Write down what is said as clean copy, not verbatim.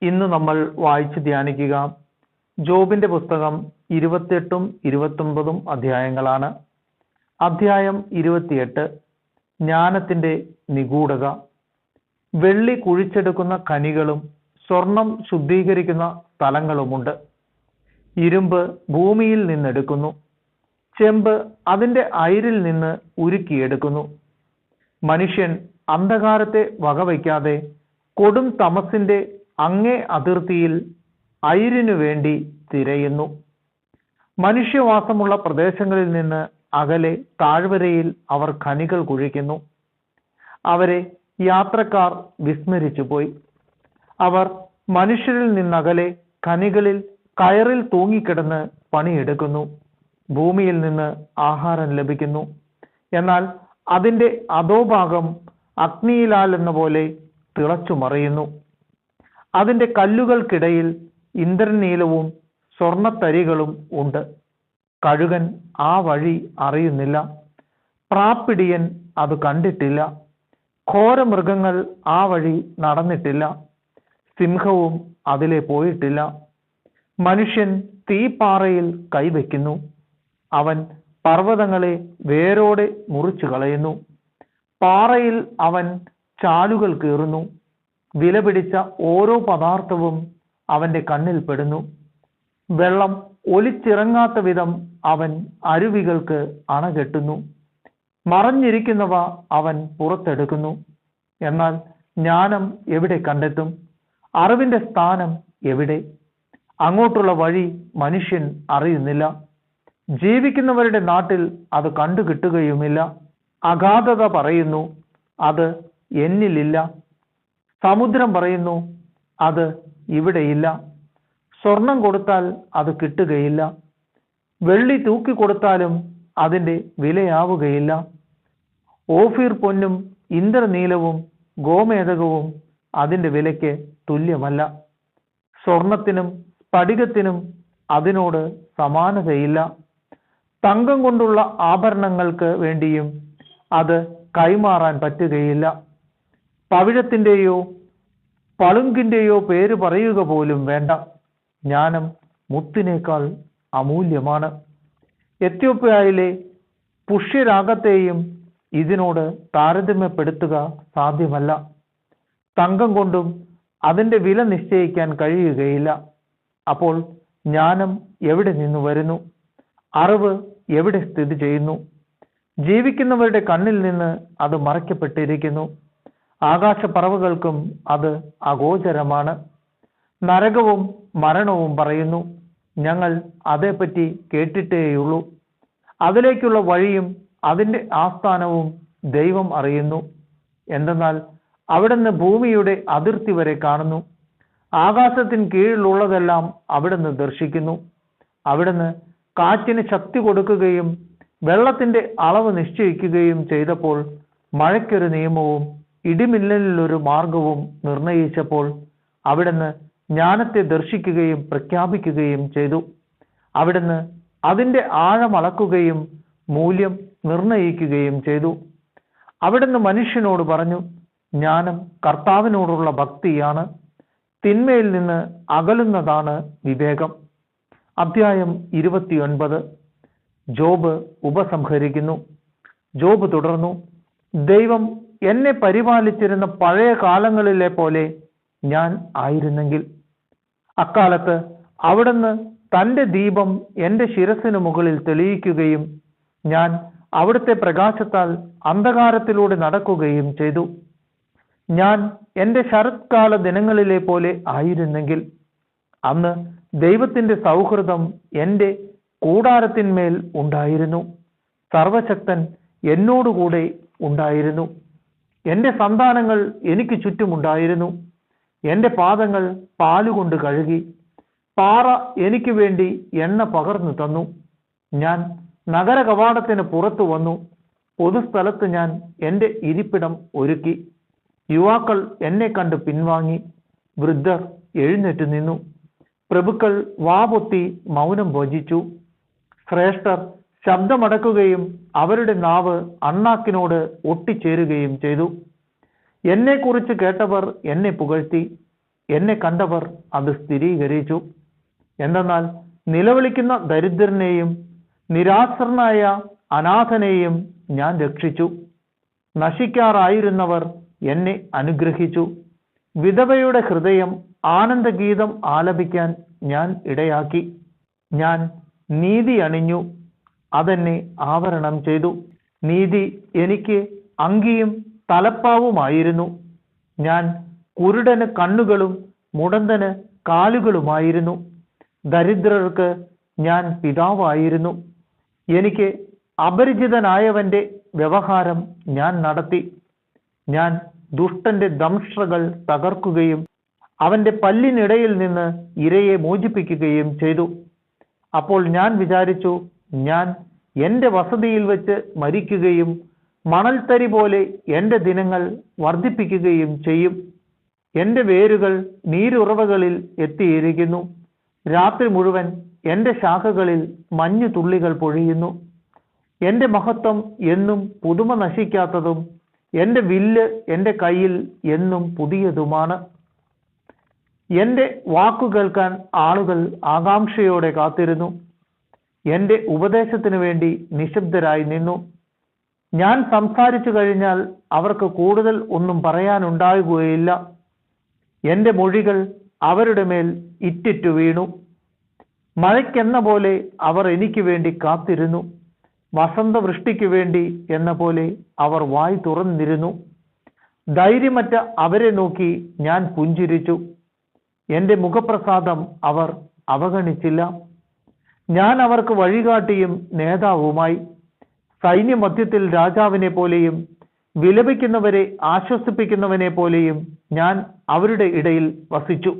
ഇന്ന് നമ്മൾ വായിച്ച് ധ്യാനിക്കുക ജോബിന്റെ പുസ്തകം 28ഉം 29ഉം അധ്യായങ്ങളാണ്. അധ്യായം 28 ജ്ഞാനത്തിന്റെ നിഗൂഢത. വെള്ളി കുഴിച്ചെടുക്കുന്ന ഖനികളും സ്വർണം ശുദ്ധീകരിക്കുന്ന സ്ഥലങ്ങളുമുണ്ട്. ഇരുമ്പ് ഭൂമിയിൽ നിന്നെടുക്കുന്നു, ചെമ്പ് അതിന്റെ അയിരിൽ നിന്ന് ഉരുക്കിയെടുക്കുന്നു. മനുഷ്യൻ അന്ധകാരത്തെ വകവയ്ക്കാതെ കൊടും തമസിന്റെ അങ്ങേ അതിർത്തിയിൽ അയിരിനു വേണ്ടി തിരയുന്നു. മനുഷ്യവാസമുള്ള പ്രദേശങ്ങളിൽ നിന്ന് അകലെ താഴ്വരയിൽ അവർ ഖനികൾ കുഴിക്കുന്നു. അവരെ യാത്രക്കാർ വിസ്മരിച്ചുപോയി. അവർ മനുഷ്യരിൽ നിന്നകലെ ഖനികളിൽ കയറിൽ തൂങ്ങിക്കിടന്ന് പണിയെടുക്കുന്നു. ഭൂമിയിൽ നിന്ന് ആഹാരം ലഭിക്കുന്നു, എന്നാൽ അതിന്റെ അധോഭാഗം അഗ്നിയിലാലെന്ന പോലെ തിളച്ചു മറിയുന്നു. അതിന്റെ കല്ലുകൾക്കിടയിൽ ഇന്ദ്രനീലവും സ്വർണത്തരികളും ഉണ്ട്. കഴുകൻ ആ വഴി അറിയുന്നില്ല, പ്രാപ്പിടിയൻ അത് കണ്ടിട്ടില്ല. ഘോരമൃഗങ്ങൾ ആ വഴി നടന്നിട്ടില്ല, സിംഹവും അതിലെ പോയിട്ടില്ല. മനുഷ്യൻ തീപ്പാറയിൽ കൈവയ്ക്കുന്നു, അവൻ പർവ്വതങ്ങളെ വേരോടെ മുറിച്ചു കളയുന്നു. പാറയിൽ അവൻ ചാലുകൾ കീറുന്നു. വിലപിടിച്ച ഓരോ പദാർത്ഥവും അവന്റെ കണ്ണിൽ പെടുന്നു. വെള്ളം ഒലിച്ചിറങ്ങാത്ത വിധം അവൻ അരുവികൾക്ക് അണകെട്ടുന്നു. മറഞ്ഞിരിക്കുന്നവ അവൻ പുറത്തെടുക്കുന്നു. എന്നാൽ ജ്ഞാനം എവിടെ കണ്ടെത്തും? അറിവിന്റെ സ്ഥാനം എവിടെ? അങ്ങോട്ടുള്ള വഴി മനുഷ്യൻ അറിയുന്നില്ല. ജീവിക്കുന്നവരുടെ നാട്ടിൽ അത് കണ്ടുകിട്ടുകയുമില്ല. അഗാധത പറയുന്നു, അത് എന്നിലില്ല. സമുദ്രം പറയുന്നു, അത് ഇവിടെയില്ല. സ്വർണം കൊടുത്താൽ അത് കിട്ടുകയില്ല, വെള്ളി തൂക്കിക്കൊടുത്താലും അതിന്റെ വിലയാവുകയില്ല. ഓഫീർ പൊന്നും ഇന്ദ്രനീലവും ഗോമേതകവും അതിന്റെ വിലയ്ക്ക് തുല്യമല്ല. സ്വർണത്തിനും സ്ഫടികത്തിനും അതിനോട് സമാനതയില്ല. തങ്കം കൊണ്ടുള്ള ആഭരണങ്ങൾക്ക് വേണ്ടിയും അത് കൈമാറാൻ പറ്റുകയില്ല. പവിഴത്തിന്റെയോ പളുങ്കിന്റെയോ പേര് പറയുക പോലും വേണ്ട. ജ്ഞാനം മുത്തിനേക്കാൾ അമൂല്യമാണ്. എത്യോപ്യയിലെ പുഷ്യരാഗത്തെയും ഇതിനോട് താരതമ്യപ്പെടുത്തുക സാധ്യമല്ല. തങ്കം കൊണ്ടും അതിന്റെ വില നിശ്ചയിക്കാൻ കഴിയുകയില്ല. അപ്പോൾ ജ്ഞാനം എവിടെ നിന്ന് വരുന്നു? അറിവ് എവിടെ സ്ഥിതി ചെയ്യുന്നു? ജീവിക്കുന്നവരുടെ കണ്ണിൽ നിന്ന് അത് മറയ്ക്കപ്പെട്ടിരിക്കുന്നു. ആകാശപ്പറവുകൾക്കും അത് അഗോചരമാണ്. നരകവും മരണവും പറയുന്നു, ഞങ്ങൾ അതേപ്പറ്റി കേട്ടിട്ടേയുള്ളൂ. അതിലേക്കുള്ള വഴിയും അതിന്റെ ആസ്ഥാനവും ദൈവം അറിയുന്നു. എന്തെന്നാൽ അവിടുന്ന് ഭൂമിയുടെ അതിർത്തി വരെ കാണുന്നു. ആകാശത്തിന് കീഴിലുള്ളതെല്ലാം അവിടുന്ന് ദർശിക്കുന്നു. അവിടുന്ന് കാറ്റിന് ശക്തി കൊടുക്കുകയും വെള്ളത്തിന്റെ അളവ് നിശ്ചയിക്കുകയും ചെയ്തപ്പോൾ, മഴയ്ക്കൊരു നിയമവും ഇടിമിന്നലിനൊരു മാർഗവും നിർണയിച്ചപ്പോൾ, അവിടുന്ന് ജ്ഞാനത്തെ ദർശിക്കുകയും പ്രഖ്യാപിക്കുകയും ചെയ്തു. അവിടുന്ന് അതിന്റെ ആഴം അളക്കുകയും മൂല്യം നിർണയിക്കുകയും ചെയ്തു. അവിടുന്ന് മനുഷ്യനോട് പറഞ്ഞു, ജ്ഞാനം കർത്താവിനോടുള്ള ഭക്തിയാണ്, തിന്മയിൽ നിന്ന് അകലുന്നതാണ് വിവേകം. അധ്യായം 29 ജോബ് ഉപസംഹരിക്കുന്നു. ജോബ് തുടർന്നു, ദൈവം എന്നെ പരിപാലിച്ചിരുന്ന പഴയ കാലങ്ങളിലെ പോലെ ഞാൻ ആയിരുന്നെങ്കിൽ. അക്കാലത്ത് അവിടുന്ന് തന്റെ ദീപം എൻ്റെ ശിരസിന് മുകളിൽ തെളിയിക്കുകയും ഞാൻ അവിടുത്തെ പ്രകാശത്താൽ അന്ധകാരത്തിലൂടെ നടക്കുകയും ചെയ്തു. ഞാൻ എൻ്റെ ശരത്കാല ദിനങ്ങളിലെ പോലെ ആയിരുന്നെങ്കിൽ. അന്ന് ദൈവത്തിന്റെ സൗഹൃദം എൻ്റെ കൂടാരത്തിന്മേൽ ഉണ്ടായിരുന്നു. സർവശക്തൻ എന്നോടുകൂടെ ഉണ്ടായിരുന്നു. എൻ്റെ സന്താനങ്ങൾ എനിക്ക് ചുറ്റുമുണ്ടായിരുന്നു. എൻ്റെ പാദങ്ങൾ പാലുകൊണ്ട് കഴുകി. പാറ എനിക്ക് വേണ്ടി എണ്ണ പകർന്നു തന്നു. ഞാൻ നഗര കവാടത്തിന് പുറത്തു വന്നു. പൊതുസ്ഥലത്ത് ഞാൻ എൻ്റെ ഇരിപ്പിടം ഒരുക്കി. യുവാക്കൾ എന്നെ കണ്ട് പിൻവാങ്ങി, വൃദ്ധർ എഴുന്നേറ്റ് നിന്നു. പ്രഭുക്കൾ വാപൊത്തി മൗനം ഭജിച്ചു. ശ്രേഷ്ഠർ ശബ്ദമടക്കുകയും അവരുടെ നാവ് അണ്ണാക്കിനോട് ഒട്ടിച്ചേരുകയും ചെയ്തു. എന്നെക്കുറിച്ച് കേട്ടവർ എന്നെ പുകഴ്ത്തി. എന്നെ കണ്ടവർ അത് സ്ഥിരീകരിച്ചു. എന്തെന്നാൽ നിലവിളിക്കുന്ന ദരിദ്രനെയും നിരാശ്രനായ അനാഥനെയും ഞാൻ രക്ഷിച്ചു. നശിക്കാറായിരുന്നവർ എന്നെ അനുഗ്രഹിച്ചു. വിധവയുടെ ഹൃദയം ആനന്ദഗീതം ആലപിക്കാൻ ഞാൻ ഇടയാക്കി. ഞാൻ നീതി അണിഞ്ഞു, അതെന്നെ ആവരണം ചെയ്തു. നീതി എനിക്ക് അങ്കിയും തലപ്പാവുമായിരുന്നു. ഞാൻ കുരുടന് കണ്ണുകളും മുടന്തന് കാലുകളുമായിരുന്നു. ദരിദ്രർക്ക് ഞാൻ പിതാവായിരുന്നു. എനിക്ക് അപരിചിതനായവന്റെ വ്യവഹാരം ഞാൻ നടത്തി. ഞാൻ ദുഷ്ടന്റെ ദംഷ്ട്രകൾ തകർക്കുകയും അവന്റെ പല്ലിനിടയിൽ നിന്ന് ഇരയെ മോചിപ്പിക്കുകയും ചെയ്തു. അപ്പോൾ ഞാൻ വിചാരിച്ചു, ഞാൻ എൻ്റെ വസതിയിൽ വെച്ച് മരിക്കുകയും മണൽത്തരി പോലെ എൻ്റെ ദിനങ്ങൾ വർദ്ധിപ്പിക്കുകയും ചെയ്യും. എൻ്റെ വേരുകൾ നീരുറവകളിൽ എത്തിയിരിക്കുന്നു. രാത്രി മുഴുവൻ എൻ്റെ ശാഖകളിൽ മഞ്ഞു തുള്ളികൾ പൊഴിയുന്നു. എൻ്റെ മഹത്വം എന്നും പുതുമ നശിക്കാത്തതും എൻ്റെ വില്ല് എൻ്റെ കയ്യിൽ എന്നും പുതിയതുമാണ്. എൻ്റെ വാക്കു കേൾക്കാൻ ആളുകൾ ആകാംക്ഷയോടെ കാത്തിരുന്നു. എൻ്റെ ഉപദേശത്തിനു വേണ്ടി നിശബ്ദരായി നിന്നു. ഞാൻ സംസാരിച്ചു കഴിഞ്ഞാൽ അവർക്ക് കൂടുതൽ ഒന്നും പറയാനുണ്ടാകുകയില്ല. എൻ്റെ മൊഴികൾ അവരുടെ മേൽ ഇറ്റിറ്റു വീണു. മഴയ്ക്കെന്ന പോലെ അവർ എനിക്ക് വേണ്ടി കാത്തിരുന്നു. വസന്തവൃഷ്ടിക്ക് വേണ്ടി എന്ന പോലെ അവർ വായ് തുറന്നിരുന്നു. ധൈര്യമറ്റ അവരെ നോക്കി ഞാൻ പുഞ്ചിരിച്ചു. എൻ്റെ മുഖപ്രസാദം അവർ അവഗണിച്ചില്ല. ഞാൻ അവർക്ക് വഴികാട്ടിയും നേതാവുമായി. സൈന്യമധ്യത്തിൽ രാജാവിനെ പോലെയും വിലപിക്കുന്നവരെ ആശ്വസിപ്പിക്കുന്നവനെ പോലെയും ഞാൻ അവരുടെ ഇടയിൽ വസിച്ചു.